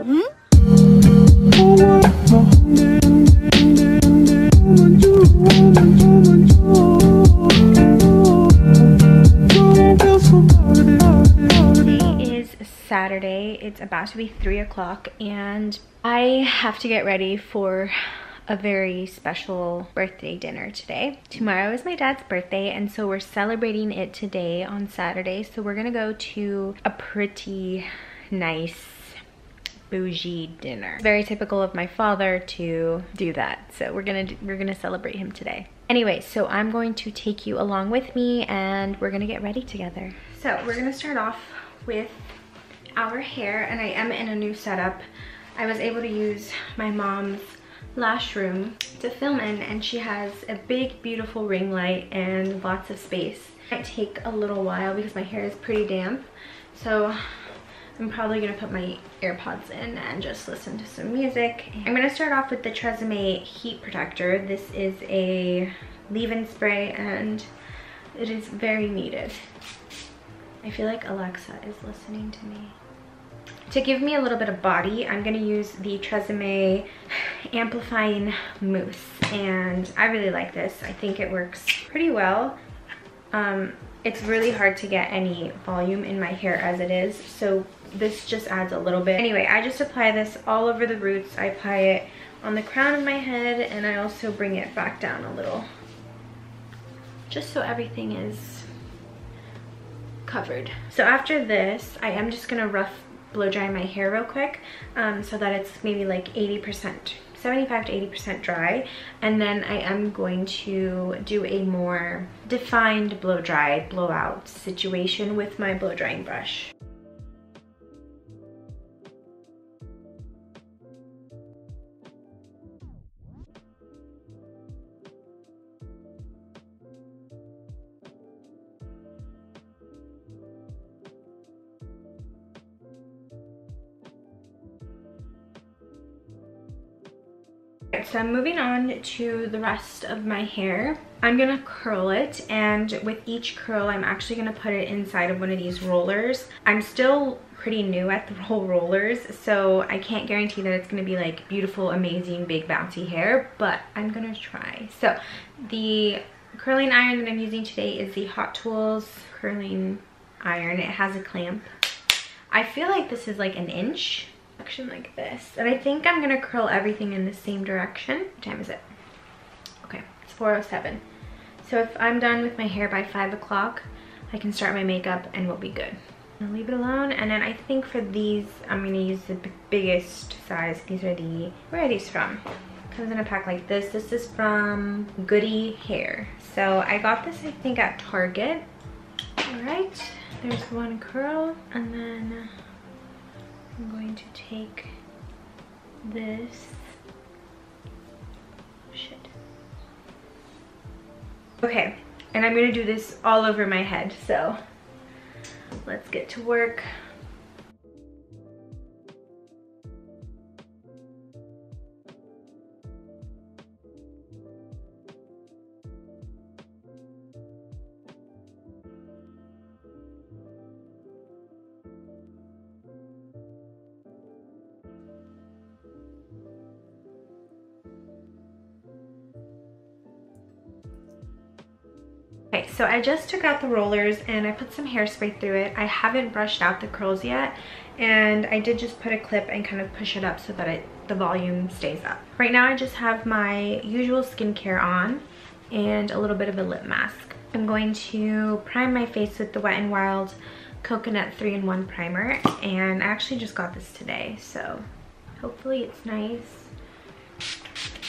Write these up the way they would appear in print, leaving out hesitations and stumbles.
up. Saturday. It's about to be 3 o'clock and I have to get ready for a very special birthday dinner today. Tomorrow is my dad's birthday and so we're celebrating it today on Saturday. So we're gonna go to a pretty nice bougie dinner. It's very typical of my father to do that. So we're gonna celebrate him today. Anyway, so I'm going to take you along with me and we're gonna get ready together. So we're gonna start off with our hair, and I am in a new setup. I was able to use my mom's lash room to film in, and she has a big beautiful ring light and lots of space. It might take a little while because my hair is pretty damp, so I'm probably gonna put my AirPods in and just listen to some music. I'm gonna start off with the Tresemme Heat Protector. This is a leave-in spray and it is very needed. I feel like Alexa is listening to me. To give me a little bit of body, I'm gonna use the Tresemme Amplifying Mousse, and I really like this. I think it works pretty well. It's really hard to get any volume in my hair as it is, so this just adds a little bit. Anyway, I just apply this all over the roots. I apply it on the crown of my head, and I also bring it back down a little, just so everything is covered. So after this, I am just gonna rough blow dry my hair real quick so that it's maybe like 80%, 75 to 80% dry, and then I am going to do a more defined blow dry, blowout situation with my blow drying brush. So I'm moving on to the rest of my hair. I'm gonna curl it, and with each curl I'm actually gonna put it inside of one of these rollers. I'm still pretty new at the rollers, so I can't guarantee that it's gonna be like beautiful, amazing, big bouncy hair, but I'm gonna try. So the curling iron that I'm using today is the Hot Tools curling iron. It has a clamp. I feel like this is like an inch. Like this, and I think I'm gonna curl everything in the same direction. What time is it? Okay, it's 4:07. So if I'm done with my hair by 5 o'clock, I can start my makeup and we'll be good. I'll leave it alone, and then I think for these I'm gonna use the biggest size. These are the, where are these from? Comes in a pack like this. This is from Goody Hair. So I got this I think at Target. All right, there's one curl, and then I'm going to take this, shit. Okay, and I'm gonna do this all over my head, so let's get to work. Okay, so I just took out the rollers and I put some hairspray through it. I haven't brushed out the curls yet, and I did just put a clip and kind of push it up so that the volume stays up. Right now I just have my usual skincare on and a little bit of a lip mask. I'm going to prime my face with the Wet n Wild Coconut 3-in-1 primer, and I actually just got this today, so hopefully it's nice.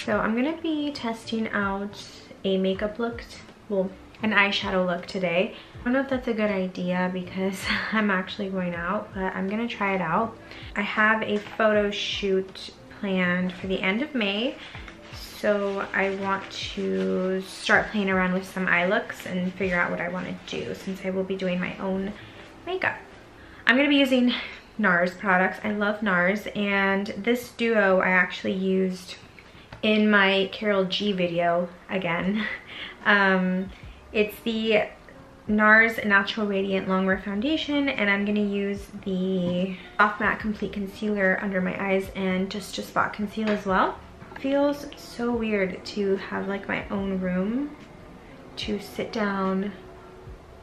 So I'm gonna be testing out a makeup look, well, an eyeshadow look today. I don't know if that's a good idea because I'm actually going out, but I'm gonna try it out. I have a photo shoot planned for the end of May, so I want to start playing around with some eye looks and figure out what I want to do since I will be doing my own makeup. I'm gonna be using NARS products. I love NARS, and this duo I actually used in my Carol G video again. It's the NARS Natural Radiant Longwear Foundation, and I'm gonna use the Soft Matte Complete Concealer under my eyes and just to spot conceal as well. It feels so weird to have like my own room to sit down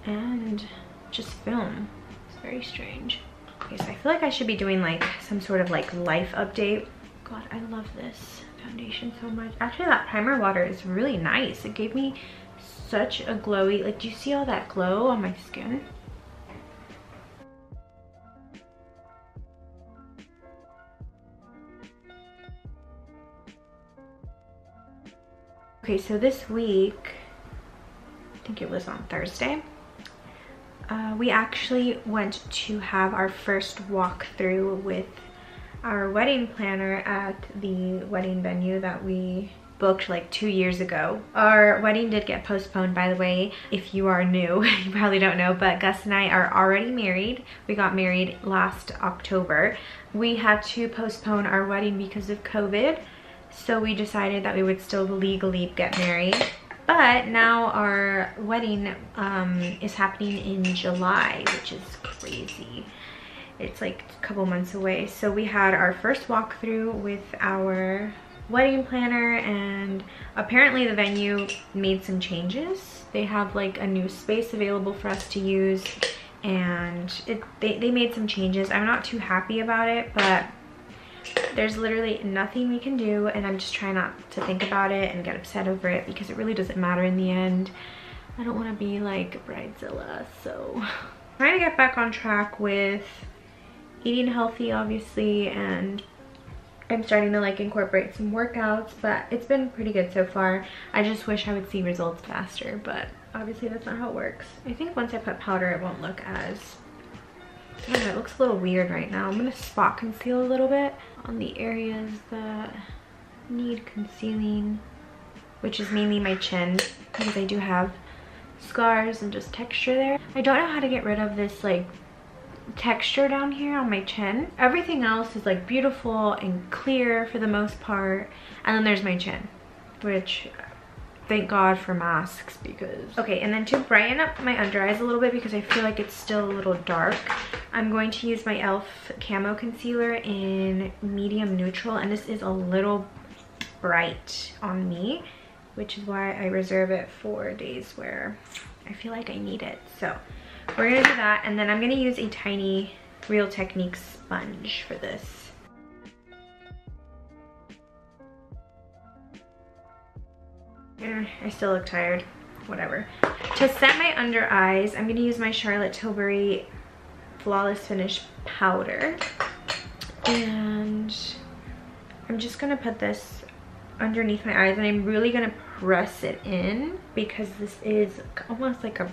and just film. It's very strange. Okay, so I feel like I should be doing like some sort of like life update. God, I love this foundation so much. Actually, that primer water is really nice. It gave me such a glowy, like, do you see all that glow on my skin? Okay, so this week, I think it was on Thursday, we actually went to have our first walkthrough with our wedding planner at the wedding venue that we booked like 2 years ago. Our wedding did get postponed, by the way. If you are new, you probably don't know, but Gus and I are already married. We got married last October. We had to postpone our wedding because of COVID, so we decided that we would still legally get married. But now our wedding is happening in July, which is crazy. It's like a couple months away. So we had our first walkthrough with our wedding planner, and apparently the venue made some changes. They have like a new space available for us to use, and they made some changes. I'm not too happy about it, but there's literally nothing we can do, and I'm just trying not to think about it and get upset over it because it really doesn't matter in the end. I don't want to be like Bridezilla, so I'm trying to get back on track with eating healthy, obviously, and I'm starting to like incorporate some workouts, but it's been pretty good so far. I just wish I would see results faster, but obviously that's not how it works. I think once I put powder, it won't look as, I don't know, it looks a little weird right now. I'm gonna spot conceal a little bit on the areas that need concealing, which is mainly my chin, because I do have scars and just texture there. I don't know how to get rid of this like texture down here on my chin. Everything else is like beautiful and clear for the most part, and then there's my chin, which thank God for masks, because okay. And then to brighten up my under eyes a little bit, because I feel like it's still a little dark, I'm going to use my e.l.f. camo concealer in medium neutral, and this is a little bright on me, which is why I reserve it for days where I feel like I need it. So we're gonna do that, and then I'm gonna use a tiny Real Techniques sponge for this. I still look tired, whatever. To set my under eyes, I'm gonna use my Charlotte Tilbury Flawless Finish powder, and I'm just gonna put this underneath my eyes, and I'm really gonna press it in because this is almost like a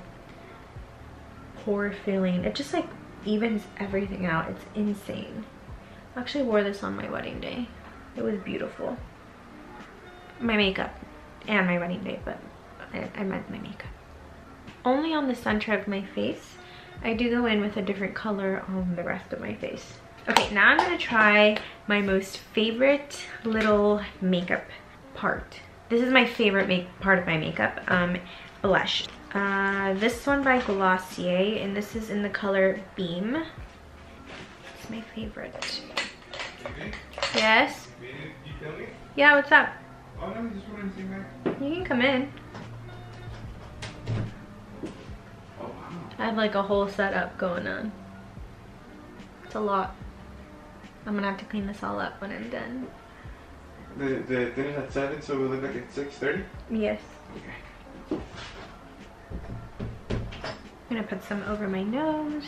pore filling. It just like evens everything out. It's insane. I actually wore this on my wedding day. It was beautiful. My makeup and my wedding day, but I meant my makeup. Only on the center of my face. I do go in with a different color on the rest of my face. Okay, now I'm gonna try my most favorite little makeup part. This is my favorite part of my makeup, blush. This one by Glossier, and this is in the color Beam. It's my favorite. Yes? Yeah, what's up? Oh no, just wanted to see that. You can come in. Oh wow. I have like a whole setup going on. It's a lot. I'm gonna have to clean this all up when I'm done. The dinner's at 7, so we'll look like at 6:30? Yes. Okay. I'm gonna put some over my nose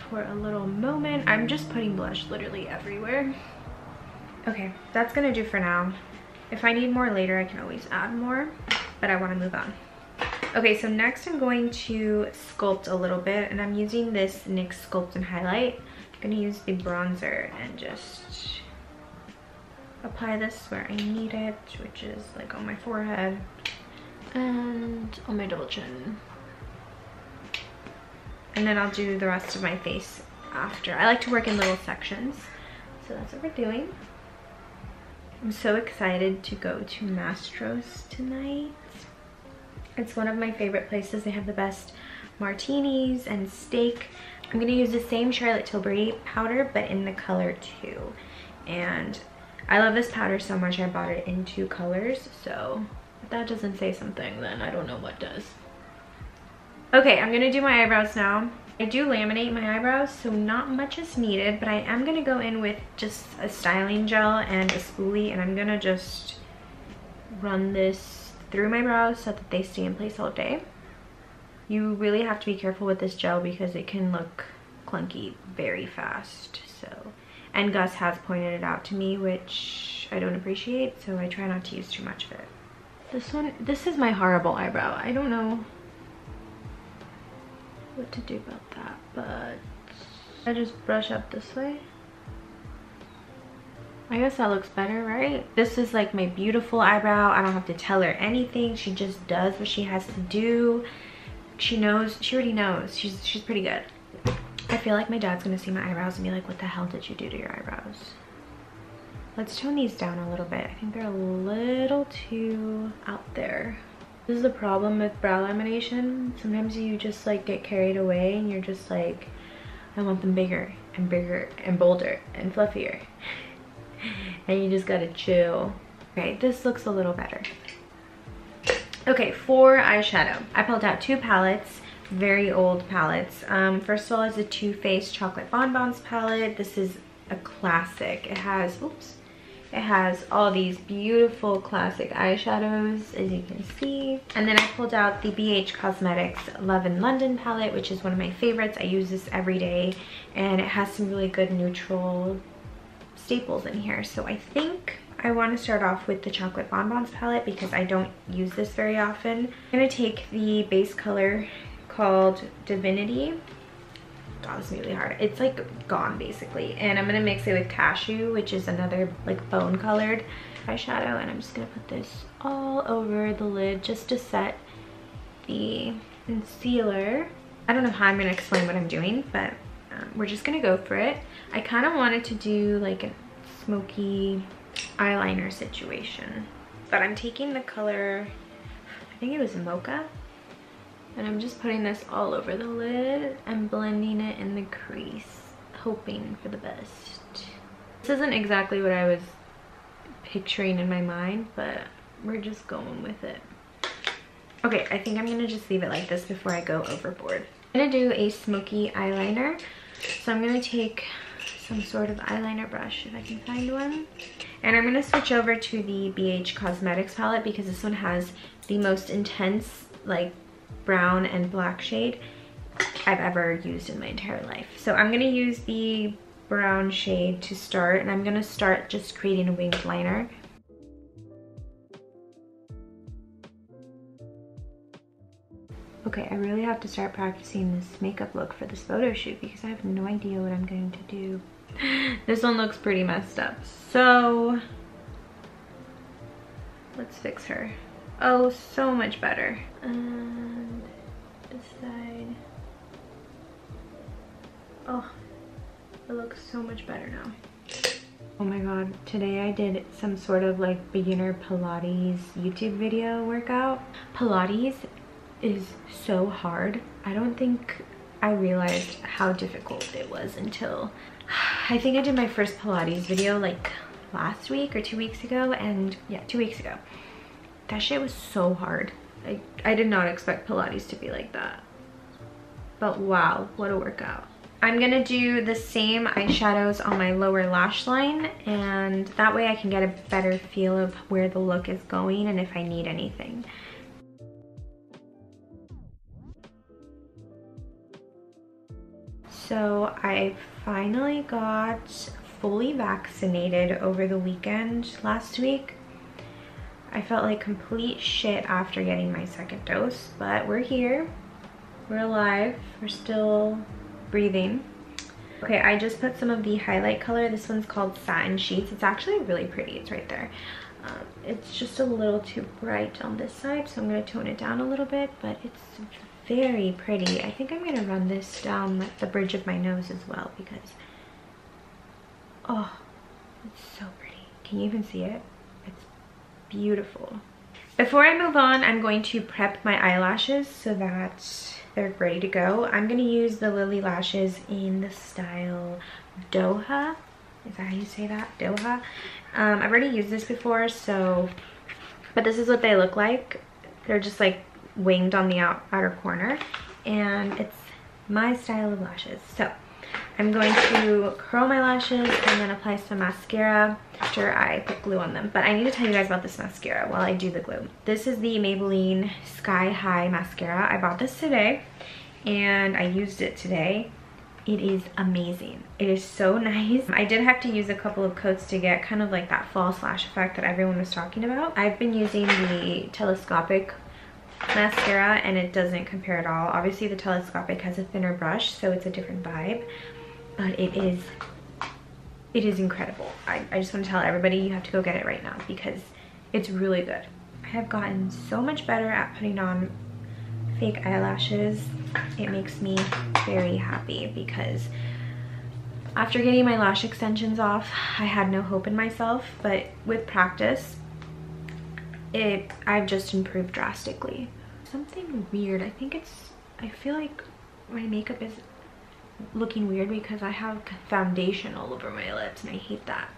for a little moment. I'm just putting blush literally everywhere. Okay, that's gonna do for now. If I need more later, I can always add more, but I wanna move on. Okay, so next I'm going to sculpt a little bit, and I'm using this NYX Sculpt and Highlight. I'm gonna use the bronzer and just apply this where I need it, which is like on my forehead and on my double chin. And then I'll do the rest of my face after. I like to work in little sections, so that's what we're doing. I'm so excited to go to Mastro's tonight. It's one of my favorite places. They have the best martinis and steak. I'm gonna use the same Charlotte Tilbury powder, but in the color 2. And I love this powder so much I bought it in 2 colors. So if that doesn't say something, then I don't know what does. Okay, I'm gonna do my eyebrows now. I do laminate my eyebrows, so not much is needed, but I am gonna go in with just a styling gel and a spoolie, and I'm gonna just run this through my brows so that they stay in place all day. You really have to be careful with this gel because it can look clunky very fast. So, and Gus has pointed it out to me, which I don't appreciate, so I try not to use too much of it. This is my horrible eyebrow. I don't know what to do about that, but I just brush up this way. I guess that looks better, right? This is like my beautiful eyebrow. I don't have to tell her anything. She just does what she has to do. She knows, she already knows. She's pretty good. I feel like my dad's gonna see my eyebrows and be like, what the hell did you do to your eyebrows? Let's tone these down a little bit. I think they're a little too out there. This is the problem with brow lamination. Sometimes you just like get carried away and you're just like, I want them bigger and bigger and bolder and fluffier. And you just gotta chill. Okay, this looks a little better. Okay, for eyeshadow, I pulled out 2 palettes, very old palettes. First of all is the Too Faced Chocolate Bonbons palette. This is a classic. It has, oops. It has all these beautiful classic eyeshadows, as you can see. And then I pulled out the BH Cosmetics Love in London palette, which is one of my favorites. I use this every day, and it has some really good neutral staples in here. So I think I want to start off with the Chocolate Bonbons palette because I don't use this very often. I'm going to take the base color called Divinity. God, this is really hard. It's like gone basically, and I'm gonna mix it with Cashew, which is another like bone colored eyeshadow, and I'm just gonna put this all over the lid just to set the concealer. I don't know how I'm gonna explain what I'm doing, but we're just gonna go for it. I kind of wanted to do like a smoky eyeliner situation, but I'm taking the color, I think it was Mocha, and I'm just putting this all over the lid and blending it in the crease, hoping for the best. This isn't exactly what I was picturing in my mind, but we're just going with it. Okay, I think I'm gonna just leave it like this before I go overboard. I'm gonna do a smoky eyeliner. So I'm gonna take some sort of eyeliner brush, if I can find one. And I'm gonna switch over to the BH Cosmetics palette because this one has the most intense, like, brown and black shade I've ever used in my entire life. So I'm gonna use the brown shade to start, and I'm gonna start just creating a winged liner. Okay, I really have to start practicing this makeup look for this photo shoot because I have no idea what I'm going to do. This one looks pretty messed up, so let's fix her. Oh, so much better. And this side. Oh, it looks so much better now. Oh my god, today I did some sort of like beginner Pilates YouTube video workout. Pilates is so hard. I don't think I realized how difficult it was until I think I did my first Pilates video like last week or 2 weeks ago, and yeah, 2 weeks ago. That shit was so hard. I did not expect Pilates to be like that. But wow, what a workout. I'm gonna do the same eyeshadows on my lower lash line, and that way I can get a better feel of where the look is going and if I need anything. So I finally got fully vaccinated over the weekend last week. I felt like complete shit after getting my second dose, but we're here, we're alive, we're still breathing. Okay, I just put some of the highlight color. This one's called Satin Sheets. It's actually really pretty, it's right there. It's just a little too bright on this side, so I'm gonna tone it down a little bit, but it's very pretty. I think I'm gonna run this down the bridge of my nose as well because, oh, it's so pretty. Can you even see it? It's beautiful. Before I move on, I'm going to prep my eyelashes so that they're ready to go. I'm gonna use the Lily lashes in the style Doha. Is that how you say that? Doha? I've already used this before, so, but this is what they look like. They're just like winged on the outer corner, and it's my style of lashes. So I'm going to curl my lashes and then apply some mascara after I put glue on them. But I need to tell you guys about this mascara while I do the glue. This is the Maybelline Sky High mascara. I bought this today and I used it today. It is amazing. It is so nice. I did have to use a couple of coats to get kind of like that false lash effect that everyone was talking about. I've been using the telescopic mascara and it doesn't compare at all. Obviously the telescopic has a thinner brush, so it's a different vibe, but it is incredible. I just want to tell everybody you have to go get it right now because it's really good. I have gotten so much better at putting on fake eyelashes. It makes me very happy because after getting my lash extensions off, I had no hope in myself, but with practice, I've just improved drastically. Something weird, I feel like my makeup is looking weird because I have foundation all over my lips and I hate that.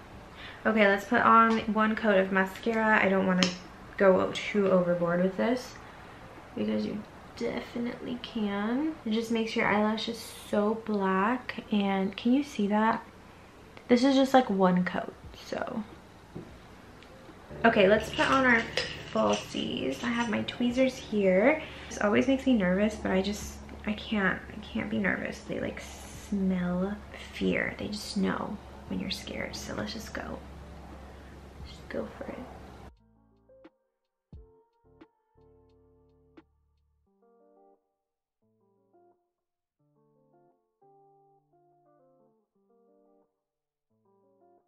Okay, let's put on one coat of mascara. I don't want to go too overboard with this because you definitely can. It just makes your eyelashes so black, and can you see that? This is just like one coat, so. Okay, let's put on our falsies. I have my tweezers here. This always makes me nervous, but I can't be nervous. They like smell fear. They just know when you're scared. So let's just go. Just go for it.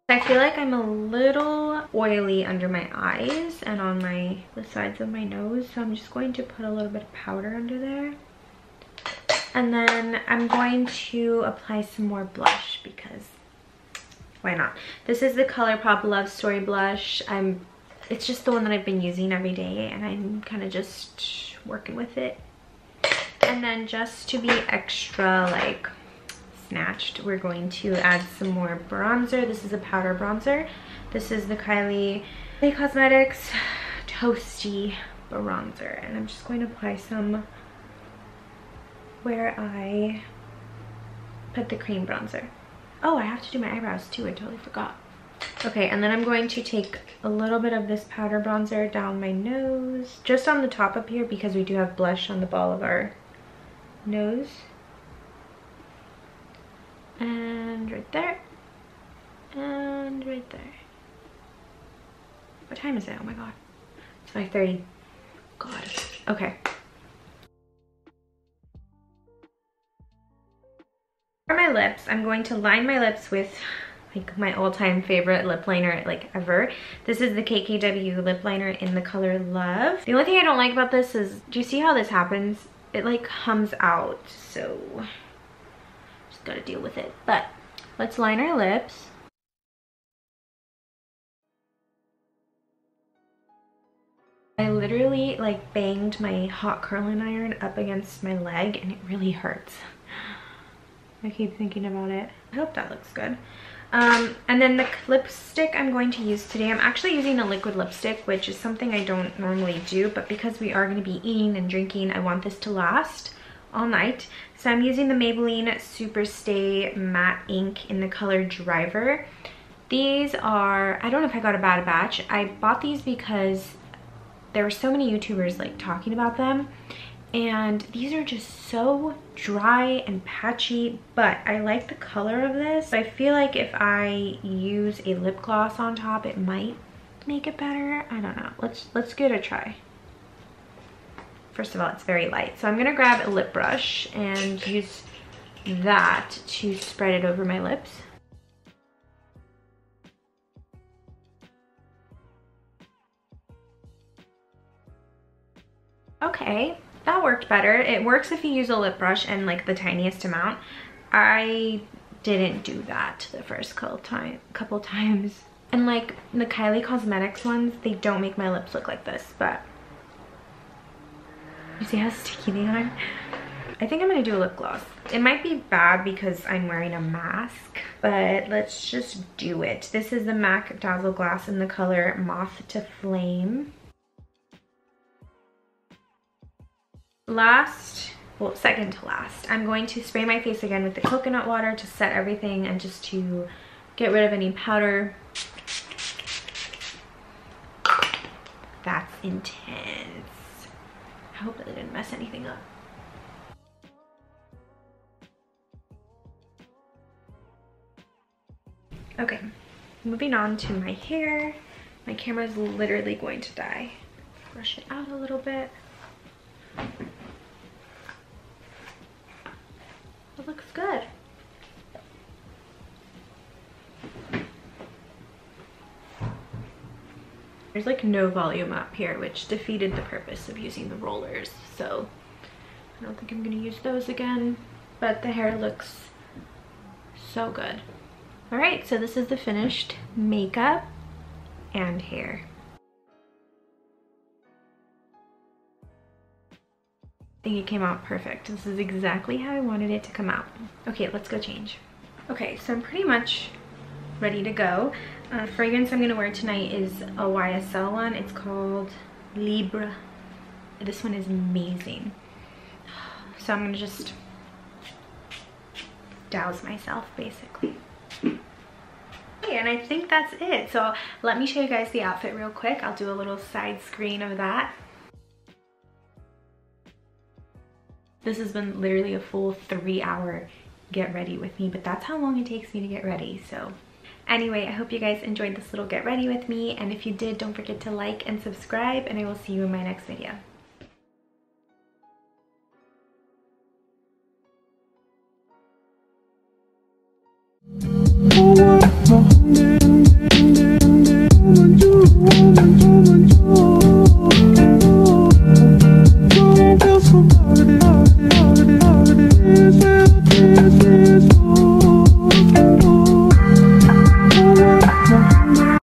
I feel like I'm a little oily under my eyes and on the sides of my nose, so I'm just going to put a little bit of powder under there. And then I'm going to apply some more blush because why not? This is the ColourPop Love Story blush. It's just the one that I've been using every day and I'm kind of just working with it. And then just to be extra like snatched, we're going to add some more bronzer. This is a powder bronzer. This is the Kylie Cosmetics Toasty bronzer, and I'm just going to apply some where I put the cream bronzer. Oh, I have to do my eyebrows too, I totally forgot. Okay, and then I'm going to take a little bit of this powder bronzer down my nose, just on the top up here because we do have blush on the ball of our nose. And right there, and right there. What time is it? Oh my god, it's 5:30. God. Okay. For my lips, I'm going to line my lips with like my all-time favorite lip liner like ever. This is the KKW lip liner in the color Love. The only thing I don't like about this is, do you see how this happens? It like comes out, so gotta deal with it. But let's line our lips. I literally like banged my hot curling iron up against my leg and it really hurts. I keep thinking about it. I hope that looks good. And then the lipstick I'm going to use today, I'm actually using a liquid lipstick, which is something I don't normally do, but because we are going to be eating and drinking, I want this to last all night. So I'm using the Maybelline Super Stay Matte Ink in the color Driver. These are, I don't know if I got a bad batch. I bought these because there were so many YouTubers like talking about them, and these are just so dry and patchy, but I like the color of this. I feel like if I use a lip gloss on top, it might make it better. I don't know. Let's give it a try. First of all, it's very light. So I'm gonna grab a lip brush and use that to spread it over my lips. Okay, that worked better. It works if you use a lip brush and like the tiniest amount. I didn't do that the first couple times. And like the Kylie Cosmetics ones, they don't make my lips look like this, but You see how sticky they are? I think I'm gonna do a lip gloss. It might be bad because I'm wearing a mask, but let's just do it. This is the MAC Dazzle Glass in the color Moth to Flame. Second to last, I'm going to spray my face again with the coconut water to set everything and just to get rid of any powder. That's intense. I hope that I didn't mess anything up. Okay, moving on to my hair. My camera's literally going to die. Brush it out a little bit. It looks good. There's like no volume up here, which defeated the purpose of using the rollers. So I don't think I'm gonna use those again, but the hair looks so good. All right, so this is the finished makeup and hair. I think it came out perfect. This is exactly how I wanted it to come out. Okay, let's go change. Okay, so I'm pretty much ready to go. Fragrance I'm gonna wear tonight is a YSL one. It's called Libre. This one is amazing. So I'm gonna just douse myself basically. Okay, and I think that's it. So let me show you guys the outfit real quick. I'll do a little side screen of that. This has been literally a full 3-hour get ready with me, but that's how long it takes me to get ready. So anyway, I hope you guys enjoyed this little get ready with me, and if you did, don't forget to like and subscribe, and I will see you in my next video.